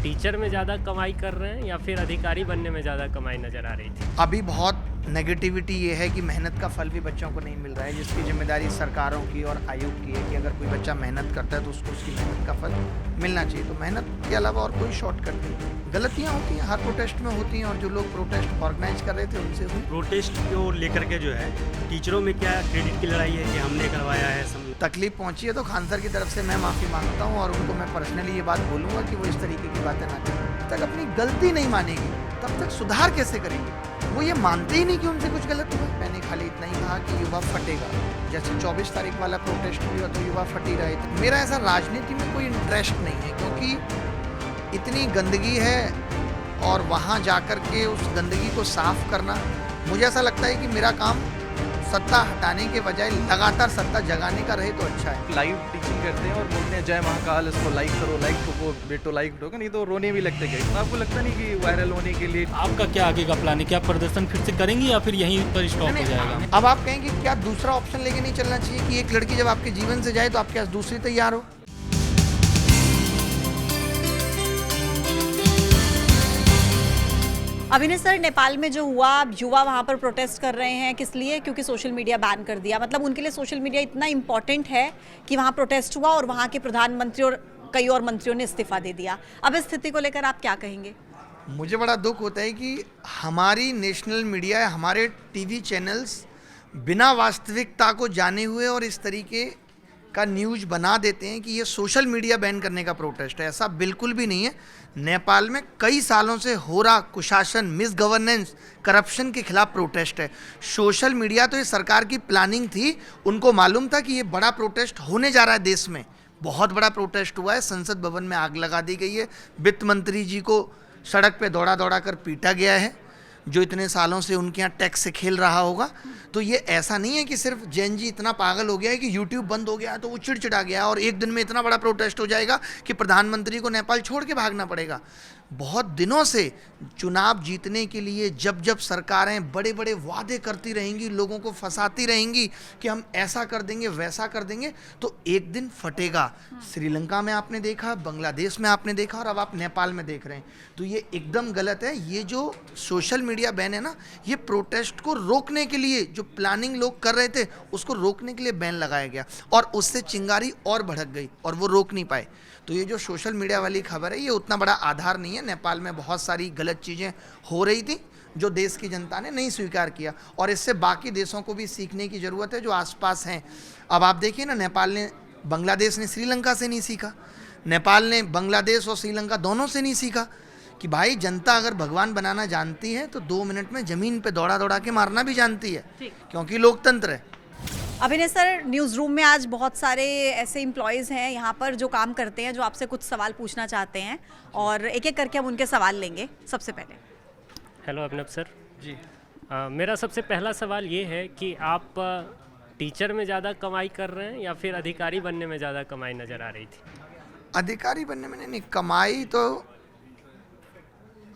Teacher में ज़्यादा कमाई कर रहे हैं या फिर अधिकारी बनने में ज़्यादा कमाई नज़र आ रही थी? अभी बहुत नेगेटिविटी ये है कि मेहनत का फल भी बच्चों को नहीं मिल रहा है, जिसकी जिम्मेदारी सरकारों की और आयोग की है कि अगर कोई बच्चा मेहनत करता है तो उसको उसकी मेहनत का फल मिलना चाहिए। तो मेहनत के अलावा और कोई शॉर्टकट नहीं। गलतियाँ होती हैं, हर प्रोटेस्ट में होती हैं, और जो लोग प्रोटेस्ट ऑर्गेनाइज कर रहे थे उनसे हुई। प्रोटेस्ट को लेकर के जो है टीचरों में क्या क्रेडिट की लड़ाई है कि हमने करवाया है सब। तकलीफ पहुंची है तो खान सर की तरफ से मैं माफ़ी मांगता हूं, और उनको मैं पर्सनली ये बात बोलूंगा कि वो इस तरीके की बातें ना करें। जब तक अपनी गलती नहीं मानेगी तब तक सुधार कैसे करेंगे? वो ये मानते ही नहीं कि उनसे कुछ गलत हुआ। मैंने खाली इतना ही कहा कि युवा फटेगा। जैसे 24 तारीख वाला प्रोटेस्ट हुआ तो युवा फट ही रहे थे। मेरा ऐसा राजनीति में कोई इंटरेस्ट नहीं है, क्योंकि इतनी गंदगी है और वहाँ जाकर के उस गंदगी को साफ करना, मुझे ऐसा लगता है कि मेरा काम सत्ता हटाने के बजाय लगातार सत्ता जगाने का रहे तो अच्छा है। लाइव टीचिंग करते हैं और बोलते हैं जय महाकाल, इसको लाइक करो, लाइक ठोको बेटो, लाइक ठोको, नहीं तो रोने भी लगते गए। तो आपको लगता नहीं कि वायरल होने के लिए आपका क्या आगे का प्लान है? क्या प्रदर्शन फिर से करेंगी या फिर यहीं पर स्टॉप हो जाएगा? अब आप कहें कि क्या दूसरा ऑप्शन लेके नहीं चलना चाहिए कि एक लड़की जब आपके जीवन से जाए तो आप क्या दूसरी तैयार हो? अभिनय सर, नेपाल में जो हुआ, युवा वहाँ पर प्रोटेस्ट कर रहे हैं, किस लिए? क्योंकि सोशल मीडिया बैन कर दिया। मतलब उनके लिए सोशल मीडिया इतना इम्पोर्टेंट है कि वहाँ प्रोटेस्ट हुआ और वहाँ के प्रधानमंत्री और कई और मंत्रियों ने इस्तीफा दे दिया। अब इस स्थिति को लेकर आप क्या कहेंगे? मुझे बड़ा दुख होता है कि हमारी नेशनल मीडिया, हमारे टीवी चैनल्स बिना वास्तविकता को जाने हुए और इस तरीके का न्यूज़ बना देते हैं कि ये सोशल मीडिया बैन करने का प्रोटेस्ट है। ऐसा बिल्कुल भी नहीं है। नेपाल में कई सालों से हो रहा कुशासन, मिस गवर्नेंस, करप्शन के खिलाफ प्रोटेस्ट है। सोशल मीडिया तो ये सरकार की प्लानिंग थी, उनको मालूम था कि ये बड़ा प्रोटेस्ट होने जा रहा है। देश में बहुत बड़ा प्रोटेस्ट हुआ है, संसद भवन में आग लगा दी गई है, वित्त मंत्री जी को सड़क पे दौड़ा दौड़ा कर पीटा गया है, जो इतने सालों से उनके यहाँ टैक्स से खेल रहा होगा। तो ये ऐसा नहीं है कि सिर्फ जैन जी इतना पागल हो गया है कि यूट्यूब बंद हो गया है तो वो चिड़चिड़ा गया और एक दिन में इतना बड़ा प्रोटेस्ट हो जाएगा कि प्रधानमंत्री को नेपाल छोड़ के भागना पड़ेगा। बहुत दिनों से चुनाव जीतने के लिए जब जब सरकारें बड़े बड़े वादे करती रहेंगी, लोगों को फंसाती रहेंगी कि हम ऐसा कर देंगे, वैसा कर देंगे, तो एक दिन फटेगा। श्रीलंका में आपने देखा, बांग्लादेश में आपने देखा, और अब आप नेपाल में देख रहे हैं। तो ये एकदम गलत है। ये जो सोशल मीडिया बैन है ना, ये प्रोटेस्ट को रोकने के लिए, जो प्लानिंग लोग कर रहे थे उसको रोकने के लिए बैन लगाया गया, और उससे चिंगारी और भड़क गई और वो रोक नहीं पाए। तो ये जो सोशल मीडिया वाली खबर है, ये उतना बड़ा आधार नहीं है। नेपाल में बहुत सारी गलत चीज़ें हो रही थी जो देश की जनता ने नहीं स्वीकार किया, और इससे बाकी देशों को भी सीखने की ज़रूरत है जो आसपास हैं। अब आप देखिए ना, नेपाल ने, बांग्लादेश ने श्रीलंका से नहीं सीखा, नेपाल ने बांग्लादेश और श्रीलंका दोनों से नहीं सीखा कि भाई जनता अगर भगवान बनाना जानती है तो 2 मिनट में ज़मीन पे दौड़ा दौड़ा के मारना भी जानती है, क्योंकि लोकतंत्र है। अभिनय सर, न्यूज़ रूम में आज बहुत सारे ऐसे एम्प्लॉयज़ हैं यहाँ पर जो काम करते हैं, जो आपसे कुछ सवाल पूछना चाहते हैं, और एक एक करके हम उनके सवाल लेंगे। सबसे पहले हेलो अभिनव सर जी। मेरा सबसे पहला सवाल ये है कि आप टीचर में ज़्यादा कमाई कर रहे हैं या फिर अधिकारी बनने में ज़्यादा कमाई नज़र आ रही थी? अधिकारी बनने में नहीं, कमाई तो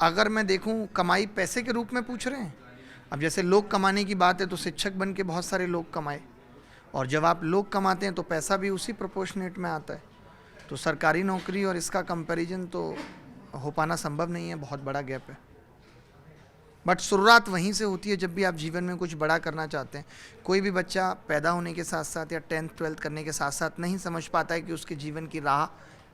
अगर मैं देखूं, कमाई पैसे के रूप में पूछ रहे हैं। अब जैसे लोग कमाने की बात है तो शिक्षक बन के बहुत सारे लोग कमाए, और जब आप लोग कमाते हैं तो पैसा भी उसी प्रोपोर्शनेट में आता है। तो सरकारी नौकरी और इसका कंपैरिजन तो हो पाना संभव नहीं है, बहुत बड़ा गैप है। बट शुरुआत वहीं से होती है जब भी आप जीवन में कुछ बड़ा करना चाहते हैं। कोई भी बच्चा पैदा होने के साथ साथ या 10th 12th करने के साथ साथ नहीं समझ पाता है कि उसके जीवन की राह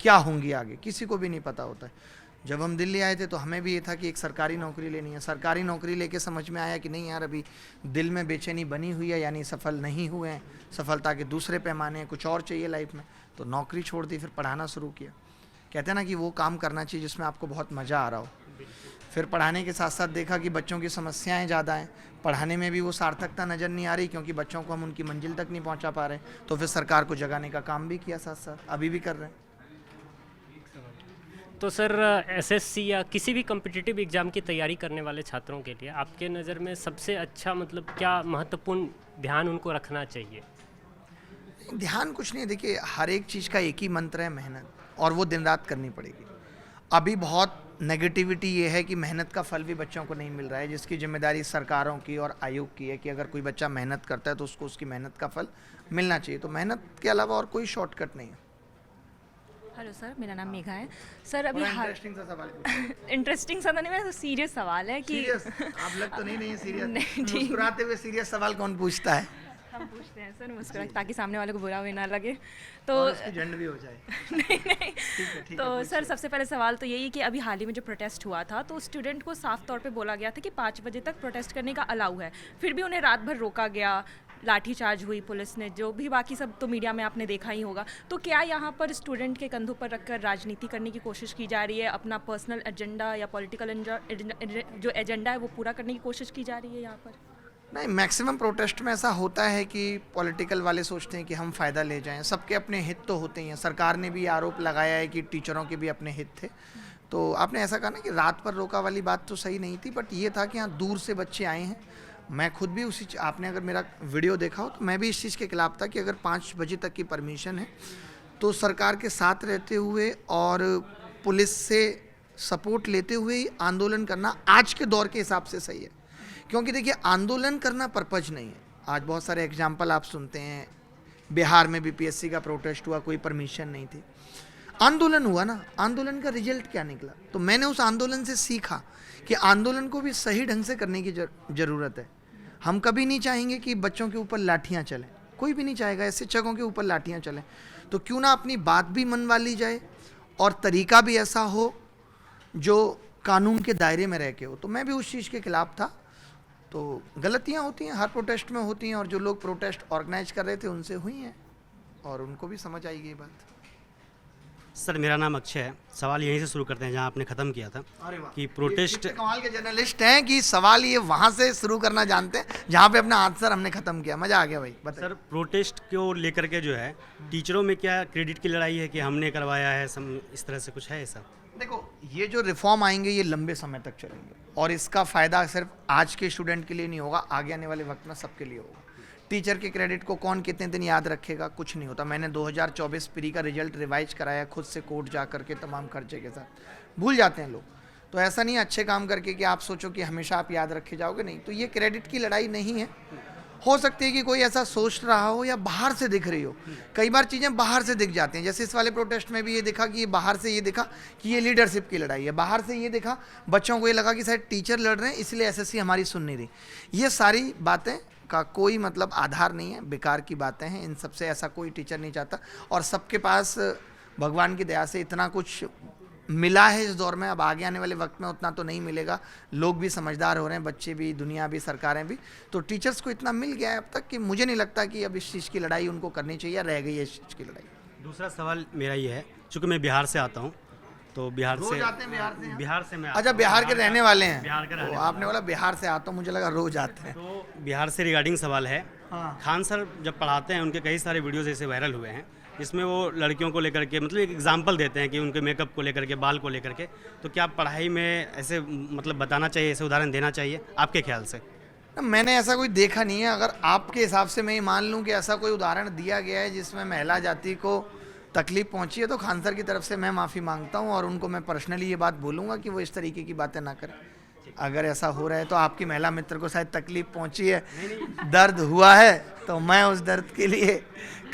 क्या होंगी आगे, किसी को भी नहीं पता होता है। जब हम दिल्ली आए थे तो हमें भी ये था कि एक सरकारी नौकरी लेनी है। सरकारी नौकरी लेके समझ में आया कि नहीं यार, अभी दिल में बेचैनी बनी हुई है, यानी सफल नहीं हुए हैं, सफलता के दूसरे पैमाने हैं, कुछ और चाहिए लाइफ में। तो नौकरी छोड़ दी, फिर पढ़ाना शुरू किया। कहते हैं ना कि वो काम करना चाहिए जिसमें आपको बहुत मज़ा आ रहा हो। फिर पढ़ाने के साथ साथ देखा कि बच्चों की समस्याएं ज़्यादा हैं, पढ़ाने में भी वो सार्थकता नज़र नहीं आ रही, क्योंकि बच्चों को हम उनकी मंजिल तक नहीं पहुंचा पा रहे। तो फिर सरकार को जगाने का काम भी किया, साथ साथ अभी भी कर रहे हैं। तो सर, एसएससी या किसी भी कम्पिटिटिव एग्ज़ाम की तैयारी करने वाले छात्रों के लिए आपके नज़र में सबसे अच्छा, मतलब क्या महत्वपूर्ण ध्यान उनको रखना चाहिए? ध्यान कुछ नहीं, देखिए हर एक चीज़ का एक ही मंत्र है, मेहनत, और वो दिन रात करनी पड़ेगी। अभी बहुत नेगेटिविटी ये है कि मेहनत का फल भी बच्चों को नहीं मिल रहा है, जिसकी जिम्मेदारी सरकारों की और आयोग की है कि अगर कोई बच्चा मेहनत करता है तो उसको उसकी मेहनत का फल मिलना चाहिए। तो मेहनत के अलावा और कोई शॉर्टकट नहीं है। हेलो सर, मेरा नाम मेघा है। सर अभी इंटरेस्टिंग सा सवाल पूछो। इंटरेस्टिंग सा तो नहीं, मेरा तो सीरियस सवाल है कि सीरियस आप लग तो नहीं सीरियस नहीं, ठीक। मुस्कुराते हुए सीरियस सवाल कौन पूछता है? हम पूछते हैं सर मुस्कुरा, ताकि सामने वाले को बुरा भी ना लगे। तो और उसकी झंड भी हो जाए। नहीं नहीं ठीक है, तो सर सबसे पहले सवाल तो यही कि अभी हाल ही में जो प्रोटेस्ट हुआ था तो स्टूडेंट को साफ तौर पे बोला गया था कि 5 बजे तक प्रोटेस्ट करने का अलाउ है, फिर भी उन्हें रात भर रोका गया, लाठीचार्ज हुई पुलिस ने, जो भी बाकी सब तो मीडिया में आपने देखा ही होगा। तो क्या यहाँ पर स्टूडेंट के कंधों पर रखकर राजनीति करने की कोशिश की जा रही है, अपना पर्सनल एजेंडा या पॉलिटिकल जो एजेंडा है वो पूरा करने की कोशिश की जा रही है यहाँ पर? नहीं, मैक्सिमम प्रोटेस्ट में ऐसा होता है कि पॉलिटिकल वाले सोचते हैं कि हम फ़ायदा ले जाएं। सबके अपने हित तो होते हैं। सरकार ने भी आरोप लगाया है कि टीचरों के भी अपने हित थे। तो आपने ऐसा कहा ना कि रात पर रोका वाली बात तो सही नहीं थी, बट ये था कि यहाँ दूर से बच्चे आए हैं। मैं खुद भी आपने अगर मेरा वीडियो देखा हो तो मैं भी इस चीज़ के खिलाफ था कि अगर 5 बजे तक की परमिशन है तो सरकार के साथ रहते हुए और पुलिस से सपोर्ट लेते हुए ही आंदोलन करना आज के दौर के हिसाब से सही है। क्योंकि देखिए, आंदोलन करना पर्पज नहीं है। आज बहुत सारे एग्जाम्पल आप सुनते हैं, बिहार में भी पीएससी का प्रोटेस्ट हुआ, कोई परमिशन नहीं थी, आंदोलन हुआ ना, आंदोलन का रिजल्ट क्या निकला? तो मैंने उस आंदोलन से सीखा कि आंदोलन को भी सही ढंग से करने की ज़रूरत है। हम कभी नहीं चाहेंगे कि बच्चों के ऊपर लाठियाँ चलें, कोई भी नहीं चाहेगा शिक्षकों के ऊपर लाठियाँ चलें। तो क्यों ना अपनी बात भी मनवा ली जाए और तरीका भी ऐसा हो जो कानून के दायरे में रह के हो। तो मैं भी उस चीज़ के खिलाफ था। तो गलतियाँ होती हैं, हर प्रोटेस्ट में होती हैं, और जो लोग प्रोटेस्ट ऑर्गेनाइज कर रहे थे उनसे हुई हैं और उनको भी समझ आएगी ये बात। सर मेरा नाम अक्षय है। सवाल यहीं से शुरू करते हैं जहां आपने ख़त्म किया था अरे वाह, कि प्रोटेस्ट। ये कमाल के जर्नलिस्ट हैं कि सवाल ये वहाँ से शुरू करना जानते हैं जहाँ पे अपना आंसर हमने ख़त्म किया। मज़ा आ गया भाई, बताइए। सर प्रोटेस्ट को लेकर के जो है टीचरों में क्या क्रेडिट की लड़ाई है कि हमने करवाया है, इस तरह से कुछ है ऐसा? देखो, ये जो रिफॉर्म आएंगे ये लंबे समय तक चलेंगे और इसका फ़ायदा सिर्फ आज के स्टूडेंट के लिए नहीं होगा, आगे आने वाले वक्त में सबके लिए होगा। टीचर के क्रेडिट को कौन कितने दिन याद रखेगा, कुछ नहीं होता। मैंने 2024 प्री का रिजल्ट रिवाइज कराया खुद से, कोर्ट जा करके तमाम खर्चे के साथ। भूल जाते हैं लोग। तो ऐसा नहीं अच्छे काम करके कि आप सोचो कि हमेशा आप याद रखे जाओगे, नहीं। तो ये क्रेडिट की लड़ाई नहीं है। हो सकती है कि कोई ऐसा सोच रहा हो या बाहर से दिख रही हो। कई बार चीज़ें बाहर से दिख जाती हैं, जैसे इस वाले प्रोटेस्ट में भी ये दिखा कि ये बाहर से ये दिखा कि ये लीडरशिप की लड़ाई है, बाहर से ये दिखा बच्चों को ये लगा कि शायद टीचर लड़ रहे हैं इसलिए एसएससी हमारी सुन नहीं रही। ये सारी बातें का कोई मतलब आधार नहीं है, बेकार की बातें हैं। इन सबसे ऐसा कोई टीचर नहीं चाहता और सबके पास भगवान की दया से इतना कुछ मिला है इस दौर में। अब आगे आने वाले वक्त में उतना तो नहीं मिलेगा। लोग भी समझदार हो रहे हैं, बच्चे भी, दुनिया भी, सरकारें भी। तो टीचर्स को इतना मिल गया है अब तक कि मुझे नहीं लगता कि अब इस चीज़ की लड़ाई उनको करनी चाहिए, रह गई है इस चीज़ की लड़ाई। दूसरा सवाल मेरा ये है, चूँकि मैं बिहार से आता हूँ तो बिहार से मैं अच्छा, बिहार के रहने वाले हैं? बिहार के रहने आपने बोला बिहार से आता हूँ, मुझे लगा रोज आते हैं। तो बिहार से रिगार्डिंग सवाल है। हाँ। खान सर जब पढ़ाते हैं उनके कई सारे वीडियोस ऐसे वायरल हुए हैं जिसमें वो लड़कियों को लेकर के मतलब एक एग्जाम्पल देते हैं कि उनके मेकअप को लेकर के, बाल को लेकर के। तो क्या पढ़ाई में ऐसे मतलब बताना चाहिए, ऐसे उदाहरण देना चाहिए आपके ख्याल से? मैंने ऐसा कोई देखा नहीं है। अगर आपके हिसाब से मैं ये मान लूँ कि ऐसा कोई उदाहरण दिया गया है जिसमें महिला जाति को तकलीफ पहुंची है तो खान सर की तरफ से मैं माफ़ी मांगता हूं और उनको मैं पर्सनली ये बात बोलूँगा कि वो इस तरीके की बातें ना करें। अगर ऐसा हो रहा है तो आपकी महिला मित्र को शायद तकलीफ पहुंची है, दर्द हुआ है, तो मैं उस दर्द के लिए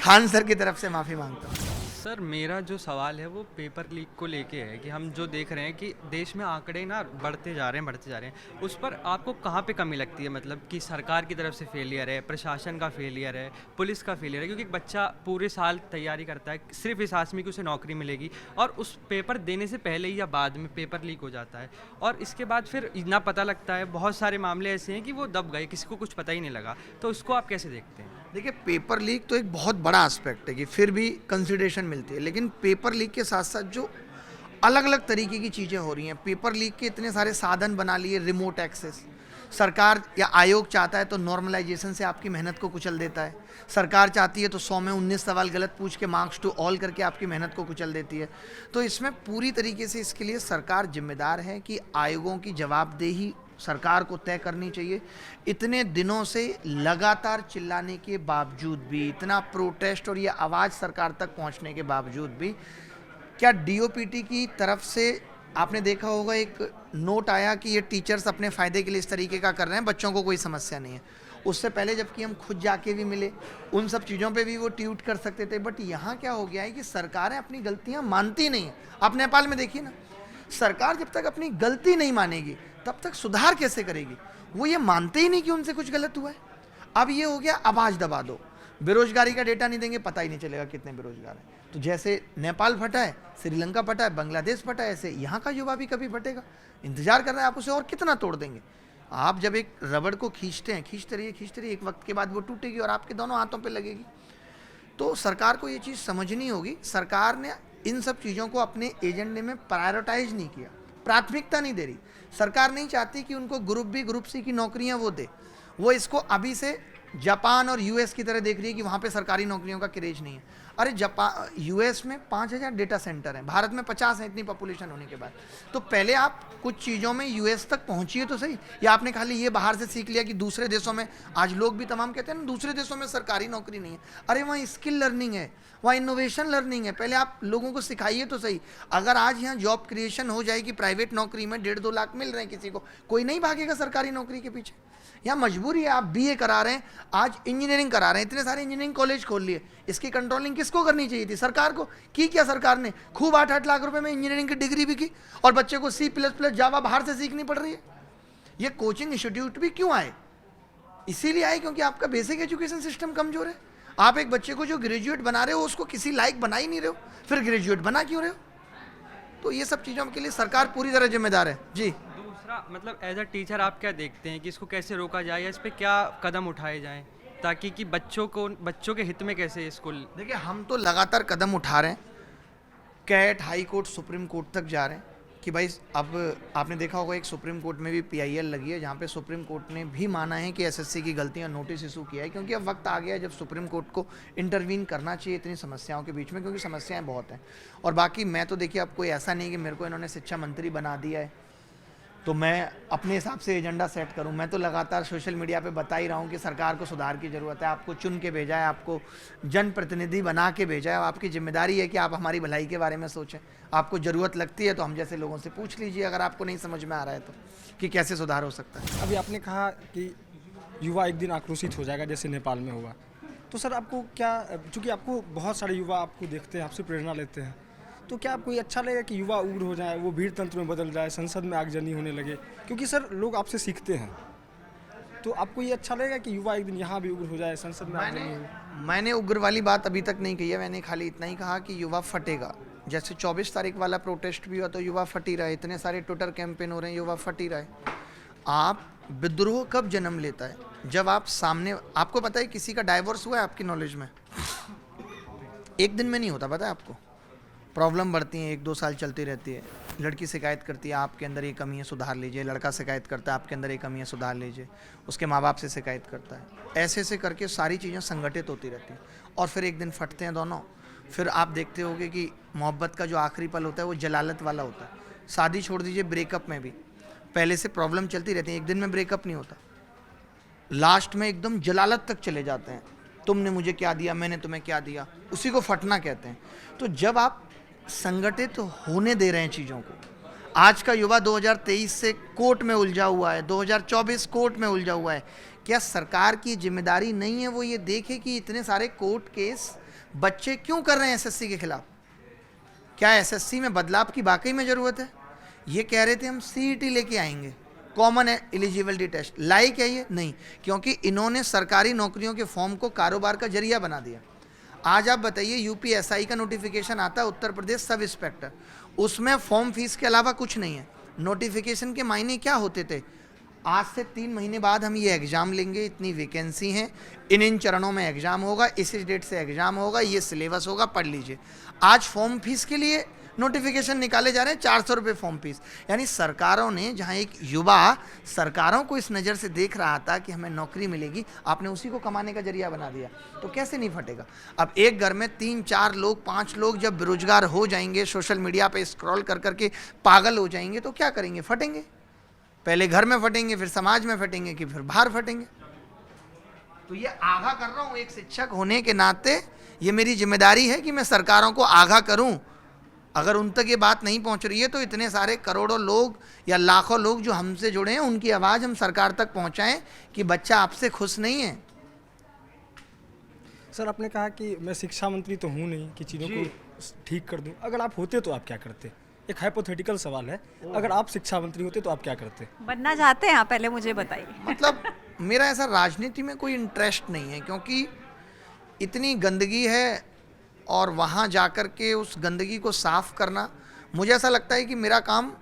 खान सर की तरफ से माफ़ी मांगता हूँ। सर मेरा जो सवाल है वो पेपर लीक को लेके है कि हम जो देख रहे हैं कि देश में आंकड़े ना बढ़ते जा रहे हैं। उस पर आपको कहाँ पे कमी लगती है? मतलब कि सरकार की तरफ से फेलियर है, प्रशासन का फेलियर है, पुलिस का फेलियर है? क्योंकि एक बच्चा पूरे साल तैयारी करता है सिर्फ इस आस में कि उसे नौकरी मिलेगी और उस पेपर देने से पहले या बाद में पेपर लीक हो जाता है और इसके बाद फिर ना पता लगता है। बहुत सारे मामले ऐसे हैं कि वो दब गए, किसी को कुछ पता ही नहीं लगा। तो उसको आप कैसे देखते हैं? देखिए, पेपर लीक तो एक बहुत बड़ा एस्पेक्ट है कि फिर भी कंसिडरेशन मिलती है, लेकिन पेपर लीक के साथ साथ जो अलग अलग तरीके की चीज़ें हो रही हैं, पेपर लीक के इतने सारे साधन बना लिए। रिमोट एक्सेस, सरकार या आयोग चाहता है तो नॉर्मलाइजेशन से आपकी मेहनत को कुचल देता है। सरकार चाहती है तो 100 में 19 सवाल गलत पूछ के मार्क्स टू ऑल करके आपकी मेहनत को कुचल देती है। तो इसमें पूरी तरीके से इसके लिए सरकार जिम्मेदार है कि आयोगों की जवाबदेही सरकार को तय करनी चाहिए। इतने दिनों से लगातार चिल्लाने के बावजूद भी, इतना प्रोटेस्ट और ये आवाज़ सरकार तक पहुंचने के बावजूद भी, क्या डीओपीटी की तरफ से आपने देखा होगा एक नोट आया कि ये टीचर्स अपने फ़ायदे के लिए इस तरीके का कर रहे हैं, बच्चों को कोई समस्या नहीं है। उससे पहले जबकि हम खुद जाके भी मिले, उन सब चीज़ों पे भी वो ट्वीट कर सकते थे। बट यहाँ क्या हो गया है कि सरकारें अपनी गलतियाँ मानती नहीं हैं। आप नेपाल में देखिए ना, सरकार जब तक अपनी गलती नहीं मानेगी तब तक सुधार कैसे करेगी? वो ये मानते ही नहीं कि उनसे कुछ गलत हुआ है। अब ये हो गया आवाज़ दबा दो, बेरोजगारी का डेटा नहीं देंगे, पता ही नहीं चलेगा कितने बेरोजगार हैं। तो जैसे नेपाल फटा है, श्रीलंका फटा है, बांग्लादेश फटा है, ऐसे यहाँ का युवा भी कभी फटेगा। इंतजार कर रहे हैं आप, उसे और कितना तोड़ देंगे? आप जब एक रबड़ को खींचते हैं, खींचते रहिए, एक वक्त के बाद वो टूटेगी और आपके दोनों हाथों पे लगेगी। तो सरकार को ये चीज़ समझनी होगी। सरकार ने इन सब चीज़ों को अपने एजेंडे में प्रायोरिटाइज नहीं किया, प्राथमिकता नहीं दे रही। सरकार नहीं चाहती कि उनको ग्रुप बी ग्रुप सी की नौकरियां वो दे। वो इसको अभी से जापान और यूएस की तरह देख रही है कि वहाँ पे सरकारी नौकरियों का क्रेज नहीं है। अरे यूएस में 5000 डेटा सेंटर हैं, भारत में 50 हैं, इतनी पॉपुलेशन होने के बाद। तो पहले आप कुछ चीज़ों में यूएस तक पहुँचिए तो सही। या आपने खाली ये बाहर से सीख लिया कि दूसरे देशों में, आज लोग भी तमाम कहते हैं ना दूसरे देशों में सरकारी नौकरी नहीं है। अरे वहाँ स्किल लर्निंग है, वहाँ इनोवेशन लर्निंग है। पहले आप लोगों को सिखाइए तो सही। अगर आज यहाँ जॉब क्रिएशन हो जाएगी, प्राइवेट नौकरी में 1.5-2 लाख मिल रहे हैं किसी को, कोई नहीं भागेगा सरकारी नौकरी के पीछे। यहाँ मजबूरी है, आप बीए करा रहे हैं, आज इंजीनियरिंग करा रहे हैं, इतने सारे इंजीनियरिंग कॉलेज खोल लिए। इसकी कंट्रोलिंग किसको करनी चाहिए थी? सरकार को। की क्या सरकार ने? खूब 8-8 लाख रुपए में इंजीनियरिंग की डिग्री भी की, और बच्चे को C++ जावा बाहर से सीखनी पड़ रही है। ये कोचिंग इंस्टीट्यूट भी क्यों आए? इसीलिए आए क्योंकि आपका बेसिक एजुकेशन सिस्टम कमजोर है। आप एक बच्चे को जो ग्रेजुएट बना रहे हो उसको किसी लायक बना ही नहीं रहे हो, फिर ग्रेजुएट बना क्यों रहे हो? तो ये सब चीज़ों के लिए सरकार पूरी तरह जिम्मेदार है। जी। दूसरा मतलब एज अ टीचर आप क्या देखते हैं कि इसको कैसे रोका जाए या इस पर क्या कदम उठाए जाएं ताकि कि बच्चों के हित में कैसे इसको? देखिए, हम तो लगातार कदम उठा रहे हैं, CAT, high court, supreme court तक जा रहे हैं कि भाई अब आपने देखा होगा एक सुप्रीम कोर्ट में भी PIL लगी है, जहाँ पे सुप्रीम कोर्ट ने भी माना है कि SSC की गलतियाँ नोटिस इशू किया है। क्योंकि अब वक्त आ गया है जब सुप्रीम कोर्ट को इंटरवीन करना चाहिए इतनी समस्याओं के बीच में, क्योंकि समस्याएं बहुत हैं। और बाकी मैं तो देखिए, अब कोई ऐसा नहीं कि मेरे को इन्होंने शिक्षा मंत्री बना दिया है तो मैं अपने हिसाब से एजेंडा सेट करूं। मैं तो लगातार सोशल मीडिया पे बता ही रहा हूं कि सरकार को सुधार की ज़रूरत है। आपको चुन के भेजा है, आपको जनप्रतिनिधि बना के भेजा है, आपकी जिम्मेदारी है कि आप हमारी भलाई के बारे में सोचें। आपको ज़रूरत लगती है तो हम जैसे लोगों से पूछ लीजिए, अगर आपको नहीं समझ में आ रहा है तो, कि कैसे सुधार हो सकता है। अभी आपने कहा कि युवा एक दिन आक्रोशित हो जाएगा जैसे नेपाल में हुआ, तो सर आपको क्या, चूँकि आपको बहुत सारे युवा आपको देखते हैं, आपसे प्रेरणा लेते हैं, तो क्या आपको ये अच्छा लगेगा कि युवा उग्र हो जाए, वो भीड़ तंत्र में बदल जाए, संसद में आगजनी होने लगे? क्योंकि सर लोग आपसे सीखते हैं, तो आपको ये अच्छा लगेगा कि युवा एक दिन यहाँ भी उग्र हो जाए, संसद में आगजनी हो? मैंने उग्र वाली बात अभी तक नहीं कही है। मैंने खाली इतना ही कहा कि युवा फटेगा। जैसे 24 तारीख वाला प्रोटेस्ट भी हुआ तो युवा फट ही रहा है, इतने सारे ट्विटर कैंपेन हो रहे हैं, युवा फट ही रहा है। आप विद्रोह कब जन्म लेता है? जब आप सामने, आपको पता है किसी का डाइवोर्स हुआ है आपकी नॉलेज में? एक दिन में नहीं होता, पता है आपको। प्रॉब्लम बढ़ती हैं, 1-2 साल चलती रहती है। लड़की शिकायत करती है, आपके अंदर ये कमी है, सुधार लीजिए। लड़का शिकायत करता है, आपके अंदर ये कमी है, सुधार लीजिए। उसके माँ बाप से शिकायत करता है। ऐसे ऐसे करके सारी चीज़ें संगठित होती रहती हैं और फिर एक दिन फटते हैं दोनों। फिर आप देखते होगे कि मोहब्बत का जो आखिरी पल होता है वो जलालत वाला होता है। शादी छोड़ दीजिए, ब्रेकअप में भी पहले से प्रॉब्लम चलती रहती है, एक दिन में ब्रेकअप नहीं होता। लास्ट में एकदम जलालत तक चले जाते हैं, तुमने मुझे क्या दिया, मैंने तुम्हें क्या दिया, उसी को फटना कहते हैं। तो जब आप संगठित होने दे रहे हैं चीज़ों को, आज का युवा 2023 से कोर्ट में उलझा हुआ है, 2024 कोर्ट में उलझा हुआ है। क्या सरकार की जिम्मेदारी नहीं है वो ये देखे कि इतने सारे कोर्ट केस बच्चे क्यों कर रहे हैं SSC के खिलाफ? क्या SSC में बदलाव की वाकई में ज़रूरत है? ये कह रहे थे हम CET लेके आएंगे, कॉमन एलिजिबिलिटी टेस्ट, लाइक है ये? नहीं, क्योंकि इन्होंने सरकारी नौकरियों के फॉर्म को कारोबार का जरिया बना दिया। आज आप बताइए, UPSI का नोटिफिकेशन आता है, उत्तर प्रदेश सब इंस्पेक्टर, उसमें फॉर्म फीस के अलावा कुछ नहीं है। नोटिफिकेशन के मायने क्या होते थे? आज से 3 महीने बाद हम ये एग्ज़ाम लेंगे, इतनी वैकेंसी हैं, इन चरणों में एग्ज़ाम होगा, इस डेट से एग्ज़ाम होगा, ये सिलेबस होगा, पढ़ लीजिए। आज फॉर्म फीस के लिए नोटिफिकेशन निकाले जा रहे हैं, 400 रुपये फॉर्म फीस। यानी सरकारों ने, जहां एक युवा सरकारों को इस नज़र से देख रहा था कि हमें नौकरी मिलेगी, आपने उसी को कमाने का जरिया बना दिया, तो कैसे नहीं फटेगा? अब एक घर में 3-4 लोग, 5 लोग जब बेरोजगार हो जाएंगे, सोशल मीडिया पे स्क्रॉल कर करके पागल हो जाएंगे, तो क्या करेंगे? फटेंगे। पहले घर में फटेंगे, फिर समाज में फटेंगे, कि फिर बाहर फटेंगे। तो ये आगाह कर रहा हूँ, एक शिक्षक होने के नाते ये मेरी जिम्मेदारी है कि मैं सरकारों को आगाह करूँ अगर उन तक ये बात नहीं पहुंच रही है तो इतने सारे करोड़ों लोग या लाखों लोग जो हमसे जुड़े हैं उनकी आवाज़ हम सरकार तक पहुंचाएं कि बच्चा आपसे खुश नहीं है। सर आपने कहा कि मैं शिक्षा मंत्री तो हूँ नहीं कि चीज़ों को ठीक कर दूं। अगर आप होते तो आप क्या करते? एक हाइपोथेटिकल सवाल है, अगर आप शिक्षा मंत्री होते तो आप क्या करते? बनना चाहते हैं आप, पहले मुझे बताइए। मतलब मेरा ऐसा राजनीति में कोई इंटरेस्ट नहीं है, क्योंकि इतनी गंदगी है और वहाँ जाकर के उस गंदगी को साफ करना, मुझे ऐसा लगता है कि मेरा काम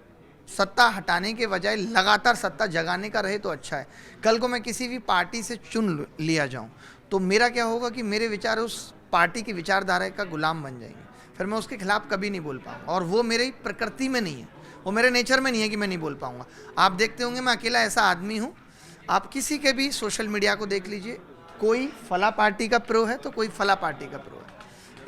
सत्ता हटाने के बजाय लगातार सत्ता जगाने का रहे तो अच्छा है। कल को मैं किसी भी पार्टी से चुन लिया जाऊँ तो मेरा क्या होगा कि मेरे विचार उस पार्टी की विचारधारा का गुलाम बन जाएंगे, फिर मैं उसके खिलाफ कभी नहीं बोल पाऊँगा, और वो मेरी प्रकृति में नहीं है, वो मेरे नेचर में नहीं है कि मैं नहीं बोल पाऊँगा। आप देखते होंगे मैं अकेला ऐसा आदमी हूँ, आप किसी के भी सोशल मीडिया को देख लीजिए, कोई फला पार्टी का प्रो है तो कोई फला पार्टी का प्रो है,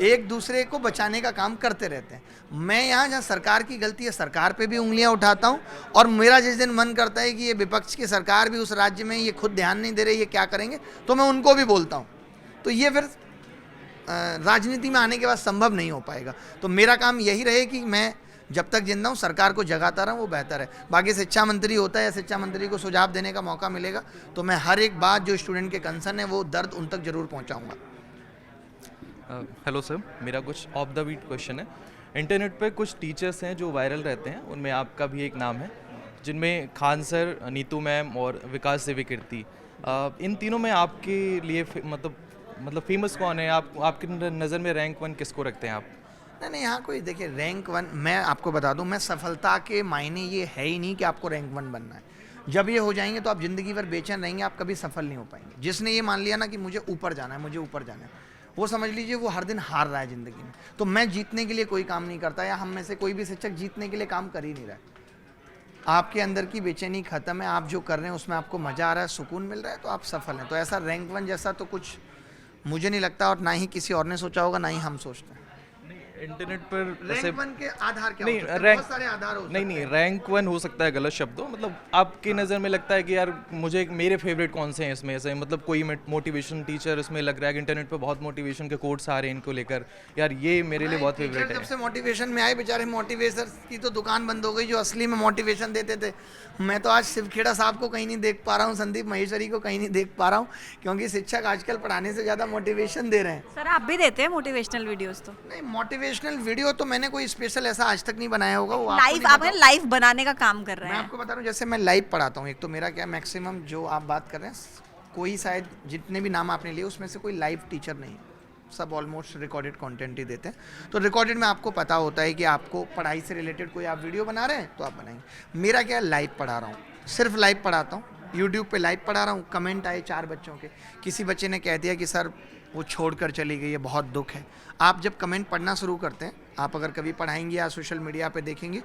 एक दूसरे को बचाने का काम करते रहते हैं। मैं यहाँ जहाँ सरकार की गलती है सरकार पे भी उंगलियाँ उठाता हूँ, और मेरा जिस दिन मन करता है कि ये विपक्ष की सरकार भी उस राज्य में ये खुद ध्यान नहीं दे रही, ये क्या करेंगे, तो मैं उनको भी बोलता हूँ। तो ये फिर राजनीति में आने के बाद संभव नहीं हो पाएगा। तो मेरा काम यही रहे कि मैं जब तक जिंदा हूँ सरकार को जगाता रहूँ, वो बेहतर है। बाकी शिक्षा मंत्री होता है या शिक्षा मंत्री को सुझाव देने का मौका मिलेगा तो मैं हर एक बात जो स्टूडेंट के कंसर्न है वो दर्द उन तक जरूर पहुँचाऊँगा। हेलो सर, मेरा कुछ ऑफ द बीट क्वेश्चन है। इंटरनेट पे कुछ टीचर्स हैं जो वायरल रहते हैं, उनमें आपका भी एक नाम है, जिनमें खान सर, नीतू मैम और विकास सेवी कीर्ति। इन तीनों में आपके लिए मतलब फेमस कौन है? आपकी नज़र में रैंक 1 किसको रखते हैं आप? नहीं, यहाँ कोई देखिए रैंक 1, मैं आपको बता दूँ, मैं सफलता के मायने ये है ही नहीं कि आपको रैंक 1 बनना है। जब ये हो जाएंगे तो आप ज़िंदगी भर बेचैन रहेंगे, आप कभी सफल नहीं हो पाएंगे। जिसने ये मान लिया ना कि मुझे ऊपर जाना है, मुझे ऊपर जाना है, वो समझ लीजिए वो हर दिन हार रहा है ज़िंदगी में। तो मैं जीतने के लिए कोई काम नहीं करता, या हम में से कोई भी शिक्षक जीतने के लिए काम कर ही नहीं रहा है। आपके अंदर की बेचैनी खत्म है, आप जो कर रहे हैं उसमें आपको मज़ा आ रहा है, सुकून मिल रहा है, तो आप सफल हैं। तो ऐसा रैंक 1 जैसा तो कुछ मुझे नहीं लगता, और ना ही किसी और ने सोचा होगा, ना ही हम सोचते हैं। इंटरनेट पर रैंक 1 के आधार क्या नहीं, हो सकते हैं? रैंक बहुत सारे आधार हो सकते हैं। नहीं, रैंक 1 हो सकता है गलत शब्द हो, मतलब आपकी नज़र में लगता है कि यार मुझे मेरे फेवरेट कौन से हैं इसमें, ऐसे मतलब कोई मोटिवेशन टीचर इसमें लग रहा है कि इंटरनेट पे बहुत मोटिवेशन के कोट्स आ रहे हैं इनको लेकर, यार ये मेरे लिए बहुत फेवरेट है। जब से मोटिवेशन में आए बेचारे मोटिवेशन की तो दुकान बंद हो गई, जो असली में मोटिवेशन देते थे। मैं तो आज शिवखेड़ा साहब को कहीं नहीं देख पा रहा हूँ, संदीप महेश्वरी को कहीं नहीं देख पा रहा हूँ, क्योंकि शिक्षक आजकल पढ़ाने से ज़्यादा मोटिवेशन दे रहे हैं। सर आप भी देते हैं मोटिवेशनल वीडियोस? तो नहीं, मोटिवेशनल वीडियो तो मैंने कोई स्पेशल ऐसा आज तक नहीं बनाया होगा। वो लाइव, आप लाइव बनाने का काम कर रहे मैं हैं। आपको बता रहा हूँ, जैसे मैं लाइव पढ़ाता हूँ, एक तो मेरा क्या मैक्सिमम जो आप बात कर रहे हैं, कोई शायद जितने भी नाम आपने लिए उसमें से कोई लाइव टीचर नहीं है, सब ऑलमोस्ट रिकॉर्डेड कंटेंट ही देते हैं। तो रिकॉर्डेड में आपको पता होता है कि आपको पढ़ाई से रिलेटेड कोई आप वीडियो बना रहे हैं तो आप बनाएंगे। मेरा क्या लाइव पढ़ा रहा हूँ, सिर्फ लाइव पढ़ाता हूँ, यूट्यूब पे लाइव पढ़ा रहा हूँ। कमेंट आए 4 बच्चों के, किसी बच्चे ने कह दिया कि सर वो छोड़कर चली गई है, बहुत दुख है। आप जब कमेंट पढ़ना शुरू करते हैं, आप अगर कभी पढ़ाएंगे या सोशल मीडिया पे देखेंगे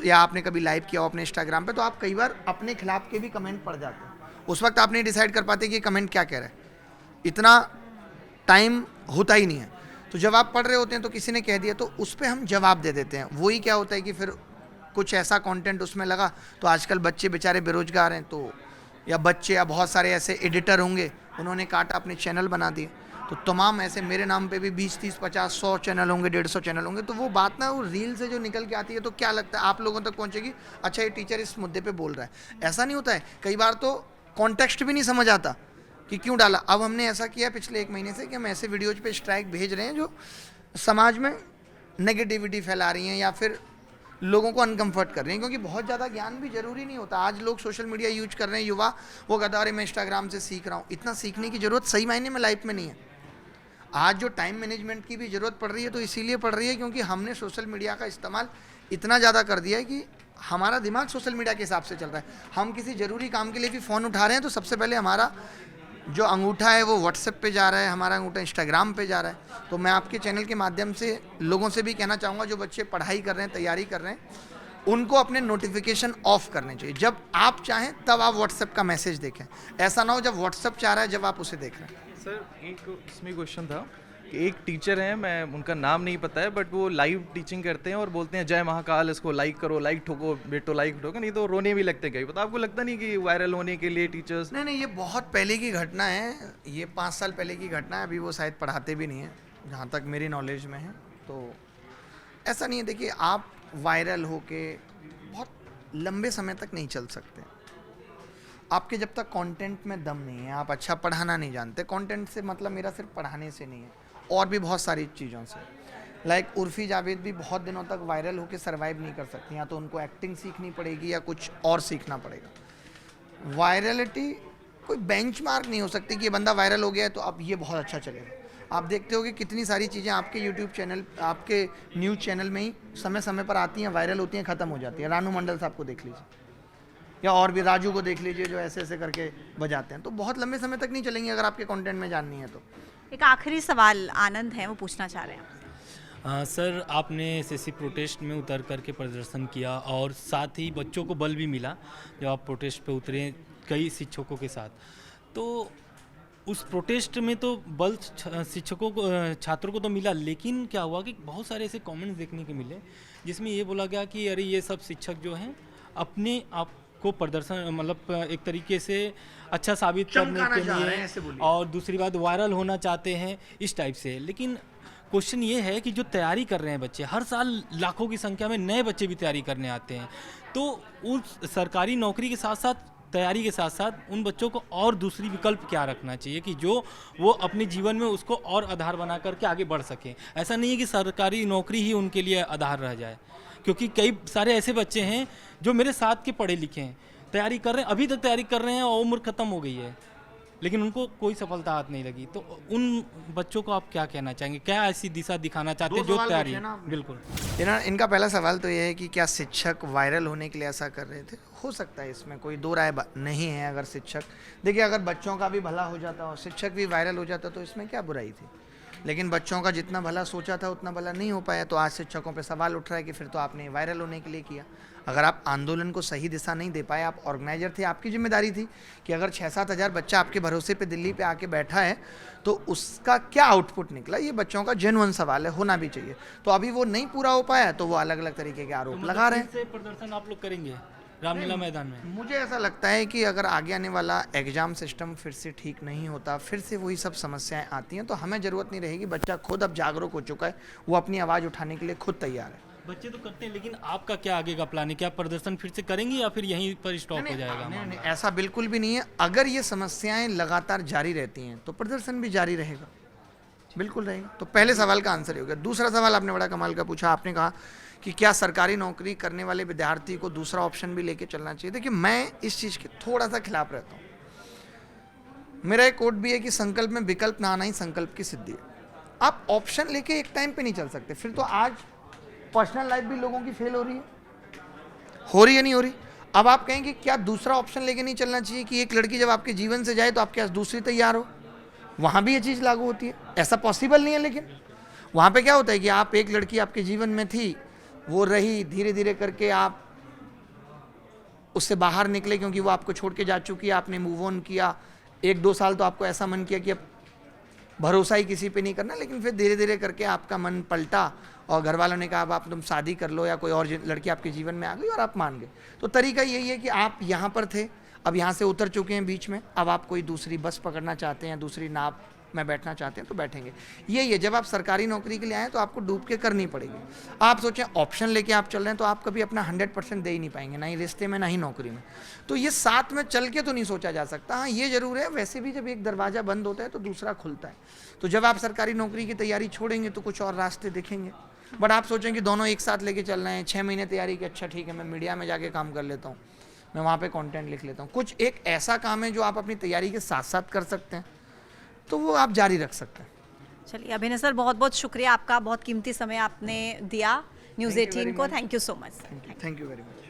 या आपने कभी लाइव किया हो अपने इंस्टाग्राम पे, तो आप कई बार अपने खिलाफ के भी कमेंट पढ़ जाते हैं। उस वक्त आप नहीं डिसाइड कर पाते कि ये कमेंट क्या कह रहा है, इतना टाइम होता ही नहीं है। तो जब आप पढ़ रहे होते हैं तो किसी ने कह दिया तो उस पर हम जवाब दे देते हैं। वही क्या होता है कि फिर कुछ ऐसा कंटेंट उसमें लगा, तो आजकल बच्चे बेचारे बेरोजगार हैं, तो या बच्चे या बहुत सारे ऐसे एडिटर होंगे, उन्होंने काटा, अपने चैनल बना दिए। तो तमाम ऐसे मेरे नाम पे भी 20, 30, 50, 100 चैनल होंगे, 150 चैनल होंगे। तो वो बात ना वो रील से जो निकल के आती है तो क्या लगता है आप लोगों तक पहुंचेगी, अच्छा ये टीचर इस मुद्दे पे बोल रहा है। ऐसा नहीं होता है, कई बार तो कॉन्टेक्स्ट भी नहीं समझ आता कि क्यों डाला। अब हमने ऐसा किया पिछले 1 महीने से कि हम ऐसे वीडियोज पे स्ट्राइक भेज रहे हैं जो समाज में नेगेटिविटी फैला रही हैं या फिर लोगों को अनकम्फर्ट कर रहे हैं, क्योंकि बहुत ज़्यादा ज्ञान भी जरूरी नहीं होता। आज लोग सोशल मीडिया यूज कर रहे हैं, युवा, वो कहता है अरे मैं इंस्टाग्राम से सीख रहा हूँ। इतना सीखने की ज़रूरत सही मायने में लाइफ में नहीं है। आज जो टाइम मैनेजमेंट की भी ज़रूरत पड़ रही है तो इसीलिए पड़ रही है क्योंकि हमने सोशल मीडिया का इस्तेमाल इतना ज़्यादा कर दिया है कि हमारा दिमाग सोशल मीडिया के हिसाब से चल रहा है। हम किसी ज़रूरी काम के लिए भी फ़ोन उठा रहे हैं तो सबसे पहले हमारा जो अंगूठा है वो व्हाट्सएप पे जा रहा है, हमारा अंगूठा इंस्टाग्राम पे जा रहा है। तो मैं आपके चैनल के माध्यम से लोगों से भी कहना चाहूँगा, जो बच्चे पढ़ाई कर रहे हैं, तैयारी कर रहे हैं, उनको अपने नोटिफिकेशन ऑफ करने चाहिए। जब आप चाहें तब आप व्हाट्सएप का मैसेज देखें, ऐसा ना हो जब व्हाट्सएप चाह रहा है जब आप उसे देख रहे हैं। सर एक इसमें क्वेश्चन था कि एक टीचर हैं, मैं उनका नाम नहीं पता है, बट वो लाइव टीचिंग करते हैं और बोलते हैं जय महाकाल, इसको लाइक करो, लाइक ठोको बेटो, लाइक ठोको, नहीं तो रोने भी लगते कहीं। पता आपको लगता नहीं कि वायरल होने के लिए टीचर्स? नहीं, ये बहुत पहले की घटना है, ये 5 साल पहले की घटना है। अभी वो शायद पढ़ाते भी नहीं है जहाँ तक मेरी नॉलेज में है। तो ऐसा नहीं है, देखिए आप वायरल होके बहुत लंबे समय तक नहीं चल सकते। आपके जब तक कंटेंट में दम नहीं है, आप अच्छा पढ़ाना नहीं जानते, कंटेंट से मतलब मेरा सिर्फ पढ़ाने से नहीं है, और भी बहुत सारी चीज़ों से। लाइक उर्फी जावेद भी बहुत दिनों तक वायरल होके सरवाइव नहीं कर सकती, या तो उनको एक्टिंग सीखनी पड़ेगी या कुछ और सीखना पड़ेगा। वायरलिटी कोई बेंचमार्क नहीं हो सकती कि ये बंदा वायरल हो गया है तो अब ये बहुत अच्छा चलेगा। आप देखते हो कि कितनी सारी चीज़ें आपके यूट्यूब चैनल, आपके न्यूज़ चैनल में ही समय समय पर आती हैं, वायरल होती हैं, ख़त्म हो जाती है। रानू मंडल साहब को देख लीजिए, या और भी राजू को देख लीजिए, जो ऐसे ऐसे करके बजाते हैं, तो बहुत लंबे समय तक नहीं चलेंगे अगर आपके कंटेंट में जाननी है तो। एक आखिरी सवाल आनंद है, वो पूछना चाह रहे हैं। सर, आपने एसएससी प्रोटेस्ट में उतर करके प्रदर्शन किया और साथ ही बच्चों को बल भी मिला जब आप प्रोटेस्ट पे उतरे कई शिक्षकों के साथ। तो उस प्रोटेस्ट में तो बल शिक्षकों को, छात्रों को तो मिला, लेकिन क्या हुआ कि बहुत सारे ऐसे कमेंट्स देखने को मिले जिसमें ये बोला गया कि अरे ये सब शिक्षक जो हैं अपने आप को प्रदर्शन मतलब एक तरीके से अच्छा साबित करने के लिए, और दूसरी बात वायरल होना चाहते हैं इस टाइप से। लेकिन क्वेश्चन ये है कि जो तैयारी कर रहे हैं बच्चे, हर साल लाखों की संख्या में नए बच्चे भी तैयारी करने आते हैं, तो उस सरकारी नौकरी के साथ साथ, तैयारी के साथ साथ उन बच्चों को और दूसरी विकल्प क्या रखना चाहिए कि जो वो अपने जीवन में उसको और आधार बना करके आगे बढ़ सकें। ऐसा नहीं है कि सरकारी नौकरी ही उनके लिए आधार रह जाए, क्योंकि कई सारे ऐसे बच्चे हैं जो मेरे साथ के पढ़े लिखे हैं, तैयारी कर रहे हैं, अभी तक तैयारी कर रहे हैं और उम्र ख़त्म हो गई है, लेकिन उनको कोई सफलता हाथ नहीं लगी। तो उन बच्चों को आप क्या कहना चाहेंगे, क्या ऐसी दिशा दिखाना चाहते हैं जो तैयारी? बिल्कुल। इनका पहला सवाल तो ये है कि क्या शिक्षक वायरल होने के लिए ऐसा कर रहे थे? हो सकता है, इसमें कोई दो राय नहीं है। अगर शिक्षक, देखिए अगर बच्चों का भी भला हो जाता और शिक्षक भी वायरल हो जाता तो इसमें क्या बुराई थी, लेकिन बच्चों का जितना भला सोचा था उतना भला नहीं हो पाया, तो आज शिक्षकों पे सवाल उठ रहा है कि फिर तो आपने वायरल होने के लिए किया। अगर आप आंदोलन को सही दिशा नहीं दे पाए, आप ऑर्गेनाइजर थे, आपकी जिम्मेदारी थी कि अगर 6-7 हज़ार बच्चा आपके भरोसे पे दिल्ली पे आके बैठा है तो उसका क्या आउटपुट निकला, ये बच्चों का जेन्युइन सवाल है, होना भी चाहिए। तो अभी वो नहीं पूरा हो पाया तो वो अलग अलग तरीके के आरोप लगा रहे हैं। प्रदर्शन आप लोग करेंगे रामलीला मैदान में? मुझे ऐसा लगता है कि अगर आगे आने वाला एग्जाम सिस्टम फिर से ठीक नहीं होता, फिर से वही सब समस्याएं आती हैं, तो हमें ज़रूरत नहीं रहेगी। बच्चा खुद अब जागरूक हो चुका है, वो अपनी आवाज़ उठाने के लिए खुद तैयार है। बच्चे तो करते हैं, लेकिन आपका क्या आगे का प्लान है? क्या प्रदर्शन फिर से करेंगे या फिर यहीं पर स्टॉप हो जाएगा? नहीं, ऐसा बिल्कुल भी नहीं है। अगर ये समस्याएं लगातार जारी रहती हैं तो प्रदर्शन भी जारी रहेगा, बिल्कुल रहेगा। तो पहले सवाल का आंसर ही हो गया। दूसरा सवाल आपने बड़ा कमाल का पूछा, आपने कहा कि क्या सरकारी नौकरी करने वाले विद्यार्थी को दूसरा ऑप्शन भी लेके चलना चाहिए। देखिए, मैं इस चीज़ के थोड़ा सा खिलाफ रहता हूँ। मेरा एक कोट भी है कि संकल्प में विकल्प ना आना ही संकल्प की सिद्धि है। आप ऑप्शन लेके एक टाइम पे नहीं चल सकते, फिर तो आज पर्सनल लाइफ भी लोगों की फेल हो रही है नहीं हो रही। अब आप कहेंगे क्या दूसरा ऑप्शन लेके नहीं चलना चाहिए कि एक लड़की जब आपके जीवन से जाए तो आप क्या दूसरी तैयार हो? वहाँ भी ये चीज़ लागू होती है, ऐसा पॉसिबल नहीं है। लेकिन वहाँ पे क्या होता है कि आप, एक लड़की आपके जीवन में थी, वो रही, धीरे धीरे करके आप उससे बाहर निकले क्योंकि वो आपको छोड़ के जा चुकी है, आपने मूव ऑन किया। 1-2 साल तो आपको ऐसा मन किया कि अब भरोसा ही किसी पे नहीं करना, लेकिन फिर धीरे धीरे करके आपका मन पलटा और घर वालों ने कहा अब आप तुम शादी कर लो, या कोई और लड़की आपके जीवन में आ गई और आप मान गए। तो तरीका यही है कि आप यहाँ पर थे, अब यहाँ से उतर चुके हैं बीच में, अब आप कोई दूसरी बस पकड़ना चाहते हैं, दूसरी नाव में बैठना चाहते हैं तो बैठेंगे। यही है, जब आप सरकारी नौकरी के लिए आए तो आपको डूब के करनी पड़ेगी। आप सोचें ऑप्शन लेके आप चल रहे हैं तो आप कभी अपना 100% दे ही नहीं पाएंगे, ना ही रिश्ते में ना ही नौकरी में। तो ये साथ में चल के तो नहीं सोचा जा सकता। हाँ, ये जरूर है, वैसे भी जब एक दरवाज़ा बंद होता है तो दूसरा खुलता है। तो जब आप सरकारी नौकरी की तैयारी छोड़ेंगे तो कुछ और रास्ते दिखेंगे। बट आप सोचेंगे दोनों एक साथ लेके चल रहे हैं, 6 महीने तैयारी की, अच्छा ठीक है मैं मीडिया में जाके काम कर लेता हूँ, मैं वहाँ पे कंटेंट लिख लेता हूँ। कुछ एक ऐसा काम है जो आप अपनी तैयारी के साथ साथ कर सकते हैं, तो वो आप जारी रख सकते हैं। चलिए अभिनव सर, बहुत बहुत शुक्रिया आपका, बहुत कीमती समय आपने दिया न्यूज़ 18 को। Thank you so much. Thank you very much.